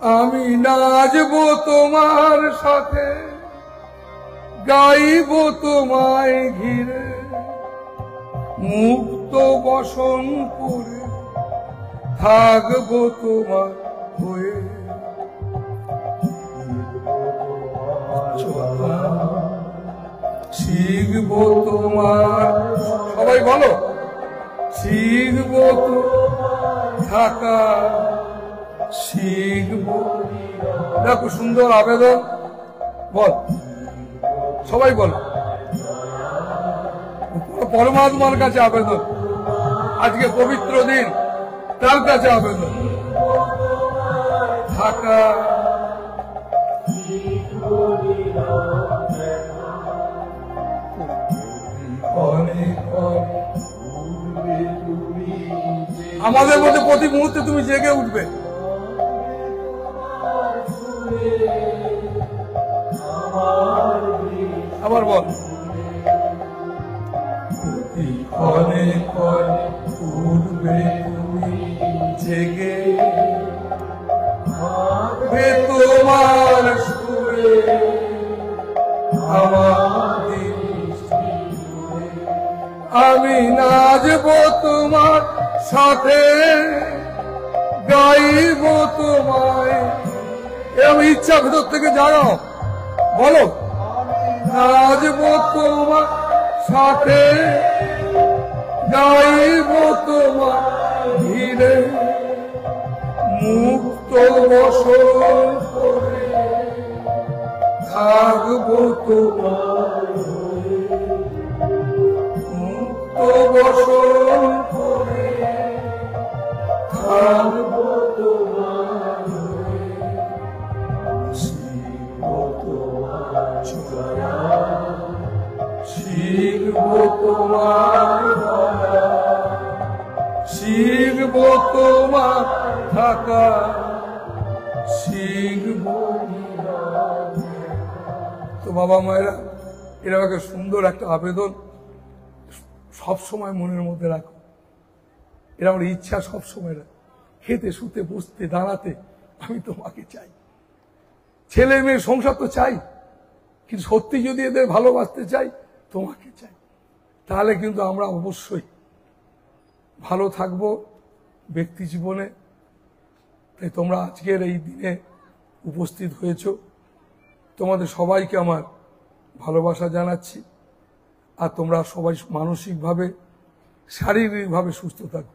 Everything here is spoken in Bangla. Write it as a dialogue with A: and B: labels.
A: আমি নাচবো তোমার সাথে, গাইবো তোমায় ঘিরে, মুক্ত বসন করে থাকবো তোমার হয়ে। শিখবো তোমার, সবাই বলো, শিখবো তো থাকা, শিখবো। দেখো সুন্দর আবেদন, বল সবাই বল, পরমাত্মার কাছে আবেদন, আজকে পবিত্র দিন, তার কাছে আবেদন, থাকা আমাদের মধ্যে প্রতি মুহূর্তে তুমি জেগে উঠবে। আবার বল, ক্ষণে ক্ষণে উঠবে তুমি জেগে, তোমার সুরে আমার, আমি নাচবো তোমার সাথে, গাইবো তোমায়। এরকম ইচ্ছা ভেতর থেকে জানো, বলো, নাচবো তোমার সাথে, গাইবো তোমার ধীরে, মুক্ত বসন করে থাকবো তোমার হয়ে, মুক্ত বসন করে থাকবো তোমার হয়ে। শিখবো তোমার চলা, শিখবো তোমার বলা, শিখবো তোমার থাকা, শিখবো। তো বাবা মায়েরা, এরকম একটা সুন্দর একটা আবেদন সব সময় মনের মধ্যে রাখো। এরা আমার ইচ্ছা সব সময় রাখো, খেতে শুতে বসতে দাঁড়াতে আমি তোমাকে চাই। ছেলে মেয়ে সংসার তো চাই, কিন্তু সত্যি যদি এদের ভালোবাসতে চাই, তোমাকে চাই। তাহলে কিন্তু আমরা অবশ্যই ভালো থাকবো ব্যক্তি জীবনে। তাই তোমরা আজকের এই দিনে উপস্থিত হয়েছ, তোমাদের সবাইকে আমার ভালোবাসা জানাচ্ছি। আর তোমরা সবাই মানসিকভাবে শারীরিকভাবে সুস্থ থাকো।